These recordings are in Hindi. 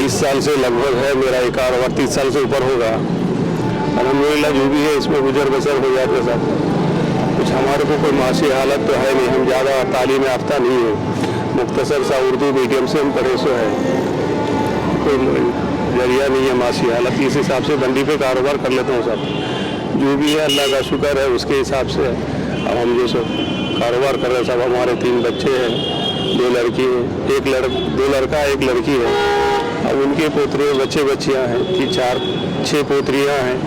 30 साल से लगभग है मेरा एक कारोबार, 30 साल से ऊपर होगा। अल्हम्दुलिल्लाह जो भी है इसमें गुजर बसर हो जाते सब कुछ। हमारे को कोई माशी हालत तो है नहीं, हम ज़्यादा तालीम याफ्ता नहीं है, मुख्तसर सा उर्दू मीडियम से हम पढ़े सो है, कोई जरिया नहीं है माशी हालत। इस हिसाब से बंडी पे कारोबार कर लेता हूँ सब। जो भी है अल्लाह का शुक्र है, उसके हिसाब से अब हम जो सब कारोबार कर रहे हैं। सब हमारे 3 बच्चे हैं, 2 लड़की हैं, 2 लड़का 1 लड़की है। अब उनके पोतरे बच्चे बच्चियाँ हैं, 6 पोतरियाँ हैं,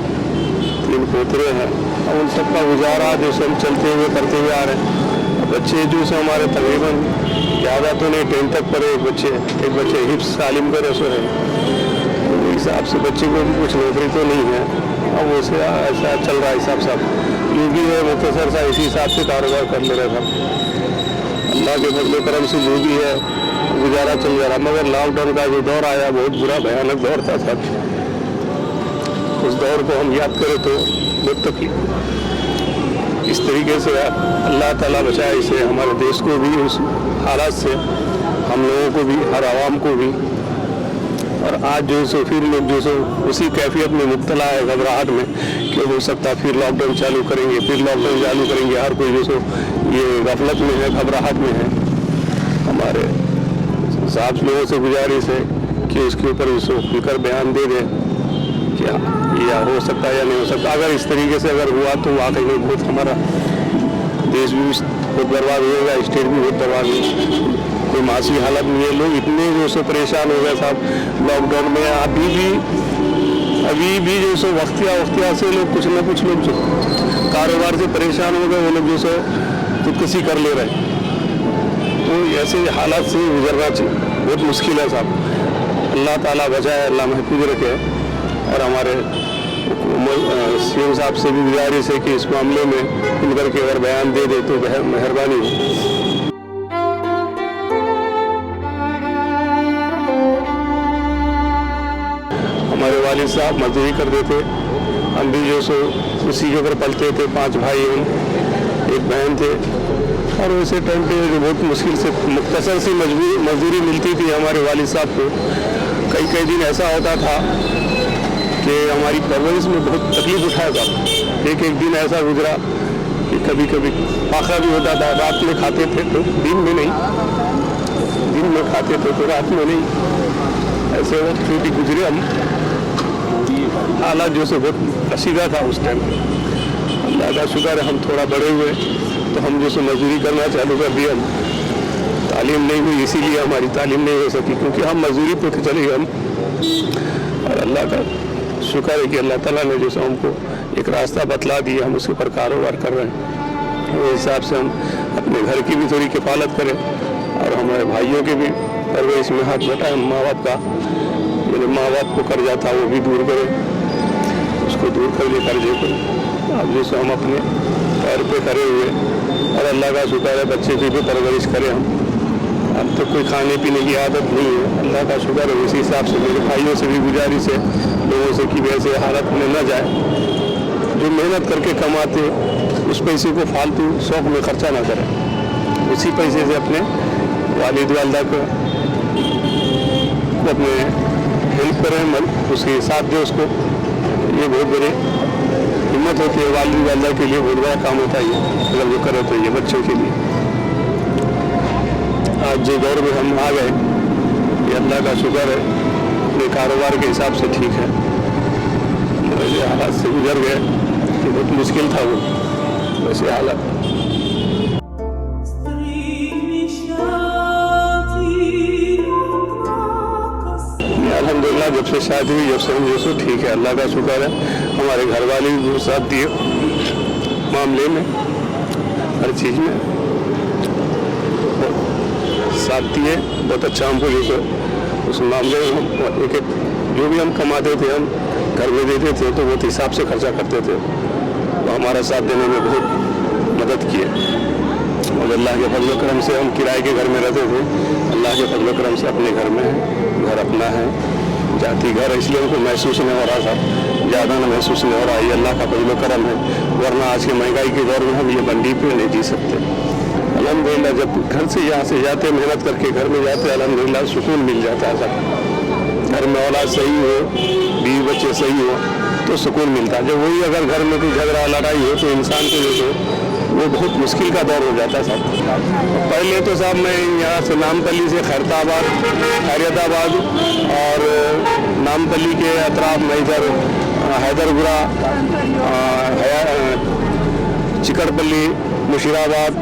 3 पोतरे हैं। अब उन सबका गुजारा जो सब चलते हुए करते हुए आ रहे हैं। बच्चे जो से हमारे तकरीबन ज़्यादा तो नहीं, 10 तक पढ़े। एक बच्चे हिफ्स तालीम करे सो है। तो हिसाब से बच्चे को भी कुछ नौकरी तो नहीं है, अब वैसे ऐसा चल रहा है हिसाब साहब। जो भी है मुख्तसर सा इसी हिसाब से कारोबार कर ले रहे सब। अल्लाह के फजल करम से जो भी है गुजारा चल जा रहा। मगर लॉकडाउन का जो दौर आया बहुत बुरा भयानक दौर था सब। उस दौर को हम याद करें तो बहुत तकलीफ। इस तरीके से अल्लाह ताला बचाए इसे, हमारे देश को भी उस हालात से, हम लोगों को भी, हर आवाम को भी। और आज जो सो फिर लोग जो सो उसी कैफियत में मुब्तला है, घबराहट में कि हो सकता फिर लॉकडाउन चालू करेंगे, फिर लॉकडाउन चालू करेंगे। हर कोई जो सो ये गफलत में है, घबराहट में है। हमारे साहब लोगों से गुजारिश है कि उसके ऊपर उसको खुलकर बयान दे दें क्या या हो सकता है या नहीं हो सकता। अगर इस तरीके से अगर हुआ तो वाकई में बहुत हमारा देश भी बहुत बर्बाद होगा, स्टेट भी बहुत बर्बाद होगा। कोई मासी हालत नहीं है। लोग इतने जो सो परेशान हो गए साहब लॉकडाउन में। अभी भी जो सो वक्तिया से लोग कुछ न कुछ लोग जो कारोबार से परेशान हो गए, वो लोग जो सो खुदकुशी कर ले रहे हैं। तो ऐसे हालात से गुजरना बहुत मुश्किल है साहब। अल्लाह ताला बचाए, अल्लाह महफूज रखे। और हमारे सीएम साहब से भी गुजारिश है कि इस मामले में खुल करके अगर बयान दे दे तो मेहरबानी हो। हमारे वालिद साहब मजदूरी करते थे, हम भी जो सो उसी के ऊपर पलते थे। 5 भाई हैं, 1 बहन थे। और वैसे टाइम पे जो बहुत मुश्किल से मुख्तसर सी मजदूरी मिलती थी हमारे वालिद साहब को। कई दिन ऐसा होता था कि हमारी परवरिश में बहुत तकलीफ उठाया था। एक दिन ऐसा गुजरा कि कभी फाका भी होता था। रात में खाते थे तो दिन में नहीं, दिन में खाते थे तो रात में नहीं। ऐसे वक्त भी गुजरे हम। हालात जो से बहुत कशीदा था उस टाइम। अल्लाह का शुक्र है हम थोड़ा बड़े हुए तो हम जो से मजदूरी करना चालू कर दिया। तालीम नहीं हुई इसीलिए हमारी तालीम नहीं हो सकी, क्योंकि हम मजदूरी पे चले गए हम। और अल्लाह का शुक्र है कि अल्लाह ताला ने जो से हमको एक रास्ता बतला दिया, हम उसके ऊपर कारोबार कर रहे हैं। उस हिसाब से हम अपने घर की भी थोड़ी किफ़ालत करें और हमारे भाइयों के भी परवरिश में हाथ बटाएं। माँ बाप का, मेरे माँ बाप को कर्जा था वो भी दूर करें, उसको दूर कर दे कर्जे को। अब जो हम अपने पैर पे खड़े हुए और अल्लाह का शुक्र है बच्चे की भी परवरिश करें हम तो कोई खाने पीने की आदत नहीं है। अल्लाह का शुक्र है। उसी हिसाब से मेरे भाइयों से भी गुजारिश है लोगों से कि वैसे हालत में न जाए। जो मेहनत करके कमाते उस पैसे को फालतू शौक में खर्चा ना करें। उसी पैसे से अपने वालिद वालदा को अपने हेल्प करें, उसके साथ दे उसको। ये बहुत बड़ी हिम्मत होती है वालिद वालदा के लिए, बहुत बड़ा काम होता है ये अगर वो करे तो ये बच्चों के लिए। आज जो दौर में हम आ गए ये अल्लाह का शुक्र है, अपने कारोबार के हिसाब से ठीक है। वैसे हालात से गुजर गए कि बहुत मुश्किल था वो वैसे हालात। अल्हम्दुलिल्लाह जब से शादी हुई जब से हम जो सो ठीक है, अल्लाह का शुक्र है। हमारे घर वाले भी साथ दिए मामले में, हर चीज़ में साथ दिए। बहुत अच्छा हमको जो सो उस मामले में हम एक जो भी हम कमाते थे हम घर में देते थे तो बहुत हिसाब से खर्चा करते थे। वो हमारा साथ देने में बहुत मदद किए। और अल्लाह के फजल करम से हम किराए के घर में रहते थे। अल्लाह के फजल करम से अपने घर में घर अपना है, जाती घर है, इसलिए उनको महसूस नहीं हो रहा था, ज़्यादा ना महसूस नहीं हो रहा। ये अल्लाह का फजल करम है, वरना आज के महंगाई के दौर में हम ये मंडी पे नहीं जी सकते। अल्हम्दुलिल्लाह जब घर से यहाँ से जाते मेहनत करके घर में जाते अल्हम्दुलिल्लाह सुकून मिल जाता है। सब घर औलाद सही हो, बीवी बच्चे सही हो तो सुकून मिलता है। जब वही अगर घर में कोई झगड़ा लड़ाई हो तो इंसान के लिए वो बहुत मुश्किल का दौर हो जाता है साहब। पहले तो साहब मैं यहाँ से नामपल्ली से खैरताबाद, खैरियताबाद और नामपल्ली के अतराफ में इधर हैदरपुरा, चिकड़पल्ली, मुशीराबाद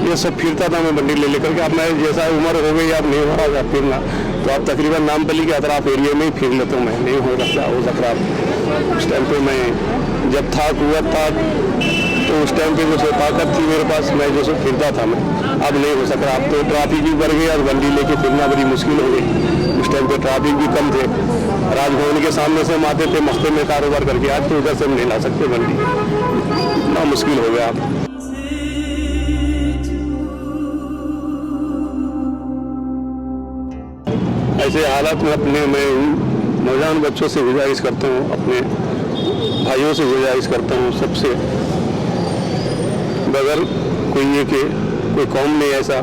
ये सब फिरता था मैं बंडी ले लेकर के। अब मैं जैसा उम्र हो गई अब नहीं हो रहा फिरना, तो अब तकरीबन नामपल्ली के अतराफ एरिया में ही फिर लेता हूँ मैं, नहीं हो सकता। उस टाइम पे मैं जब था कुवत था तो उस टाइम पे जो सो ताकत थी मेरे पास, मैं जो सो फिरता था मैं। अब नहीं हो सक रहा, अब तो ट्रैफिक भी बढ़ गई और बंडी लेके फिरना बड़ी मुश्किल हो गई। उस टाइम पे ट्रैफिक भी कम थे, राजभवन के सामने से हम आते थे मफ्ते में कारोबार करके। आज तो उधर से हम नहीं ला सकते बंडी, इतना मुश्किल हो गया। अब ऐसे हालात में अपने मैं नौजवान बच्चों से गुजारिश करता हूँ, अपने भाइयों से गुजारिश करता हूँ सबसे, बगैर कोई ये कि कोई कौम नहीं ऐसा,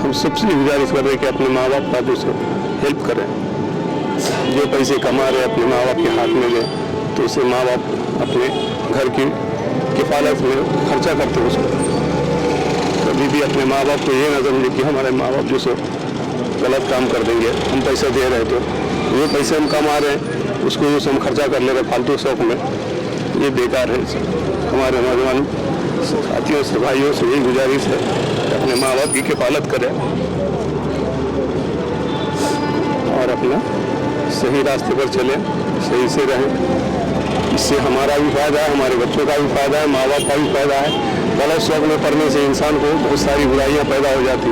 हम सबसे गुजारिश कर रहे हैं कि अपने माँ बाप का जो से हेल्प करें। जो पैसे कमा रहे अपने माँ बाप के हाथ में लें तो उससे माँ बाप अपने घर की किफालत में खर्चा करते हैं उसको। कभी भी अपने माँ बाप को ये न समझे कि हमारे माँ बाप जो सो गलत काम कर देंगे, हम पैसे दे रहे तो वो पैसे हम कमा रहे हैं उसको जो हम खर्चा कर ले रहे फालतू शौक में, ये बेकार है। हमारे नौजवान साथियों से भाइयों से यही गुजारिश है कि अपने माँ बाप की किफालत करें और अपना सही रास्ते पर चलें, सही से रहें। इससे हमारा भी फायदा है, हमारे बच्चों का भी फायदा है, माँ बाप का भी फायदा है। गलत शौक में पड़ने से इंसान को बहुत सारी बुराइयाँ पैदा हो जाती।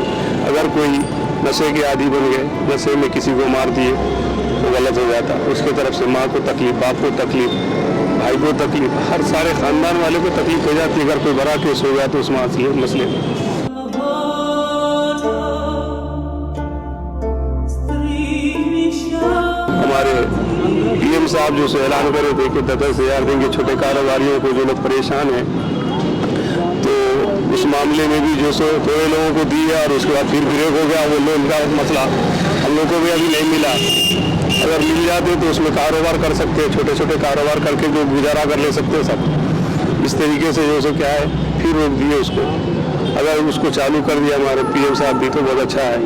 अगर कोई नशे के आदी बन गए, नशे में किसी को मार दिए तो गलत हो जाता, उसकी तरफ से माँ को तकलीफ, बाप को तकलीफ, भाई को तकलीफ, हर सारे खानदान वाले को तकलीफ हो जाती है। अगर कोई बड़ा केस हो गया तो उस मसले में हमारे पीएम साहब जो ऐलान करे थे कि 10,000 देंगे छोटे कारोबारियों को जो लोग परेशान हैं, तो उस मामले में भी जो थोड़े लोगों को दी है और उसके बाद फिर ब्रेक हो गया वो लोन का मसला। हम लोगों को भी अभी नहीं मिला, अगर मिल जाते तो उसमें कारोबार कर सकते, छोटे छोटे कारोबार करके जो गुजारा कर ले सकते सब। इस तरीके से जो क्या है फिर रोक दिए उसको, अगर उसको चालू कर दिया हमारे पीएम साहब भी तो बहुत अच्छा है।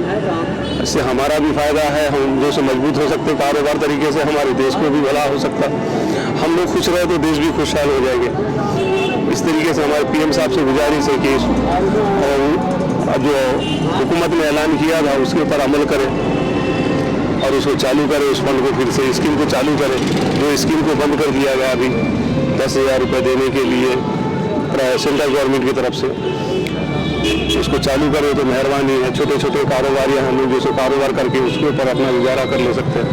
इससे हमारा भी फायदा है, हम जो मजबूत हो सकते कारोबार तरीके से, हमारे देश को भी भला हो सकता। हम लोग खुश रहे तो देश भी खुशहाल हो जाएंगे। इस तरीके से हमारे पीएम साहब से गुजारिश है कि जो हुकूमत ने ऐलान किया था उसके ऊपर अमल करें और उसको चालू करें, उस फंड को फिर से स्कीम को चालू करें। जो स्कीम को बंद कर दिया गया अभी 10,000 रुपये देने के लिए सेंट्रल गवर्नमेंट की तरफ से, उसको चालू करें तो मेहरबानी है। छोटे छोटे कारोबारी हम लोग जो कारोबार करके उसके ऊपर अपना गुजारा कर ले सकते हैं।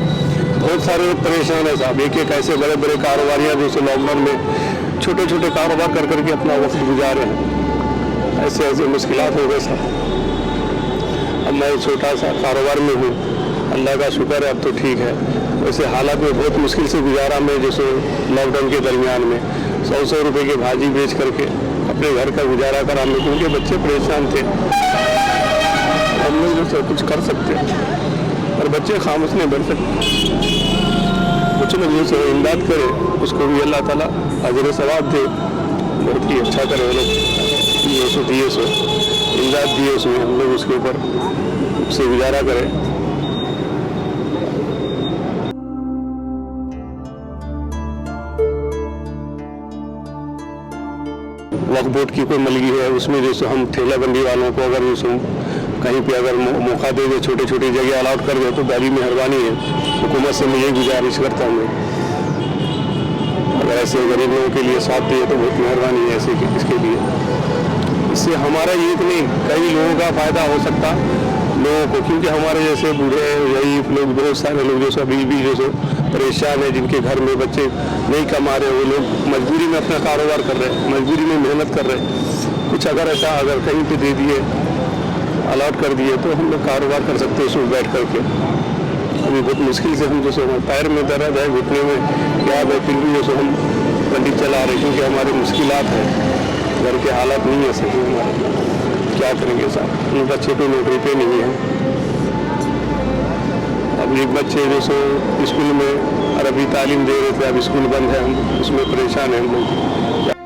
बहुत सारे लोग परेशान है साहब, एक एक ऐसे बड़े बड़े कारोबारियाँ जो लॉकडाउन में छोटे छोटे कारोबार कर करके अपना वक्त गुजारे हैं। ऐसे ऐसे मुश्किलात हो गए साहब। अब मैं छोटा सा कारोबार में हूँ, अल्लाह का शुक्र है अब तो ठीक है। वैसे हालात में बहुत मुश्किल से गुजारा मैं जैसे लॉकडाउन के दरमियान में 100 रुपये की भाजी बेच करके अपने घर का गुजारा करा। हम लोग के बच्चे परेशान थे, हम लोग जैसे कुछ कर सकते और बच्चे खामोश नहीं बैठ सकते। कुछ लोग जैसे इमदाद करे उसको भी अल्लाह ताला अजर सवाब दे, बहुत ही अच्छा करे। वो लोग दिए सो इमदाद दिए उसमें हम लोग उसके ऊपर उससे गुजारा करें। वक्फ बोर्ड की कोई मलगी है उसमें जैसे हम ठेला बंदी वालों को अगर जैसे कहीं पे अगर मौका दे दे, छोटी छोटी जगह अलाउट कर दे तो बड़ी मेहरबानी है। हुकूमत से मैं यही गुजारिश करता हूँ, अगर ऐसे गरीब लोगों के लिए साथ दिए तो बहुत मेहरबानी है ऐसे इसके लिए। इससे हमारा ये नहीं कई लोगों का फ़ायदा हो सकता लोगों को, क्योंकि हमारे जैसे बूढ़े यही लोग, बहुत सारे लोग जो अभी भी जो परेशान है, जिनके घर में बच्चे नहीं कमा रहे, वो लोग मजबूरी में अपना कारोबार कर रहे हैं, मजबूरी में मेहनत कर रहे हैं। कुछ अगर ऐसा अगर कहीं पे दे दिए, अलाट कर दिए तो हम लोग कारोबार कर सकते हैं उसमें बैठ करके। अभी बहुत मुश्किल से हम जैसे पैर में दर्द है, घुटने में क्या है, फिर भी जैसे हम बंडी चला रहे क्योंकि हमारी मुश्किलात है, घर के हालात नहीं है सही हमारे, क्या करेंगे साहब। इन बच्चे को नौकरी पे नहीं है। अब एक बच्चे जैसे स्कूल में तालीम दे रहे थे, अब स्कूल बंद है, हम उसमें परेशान हैं हम लोग।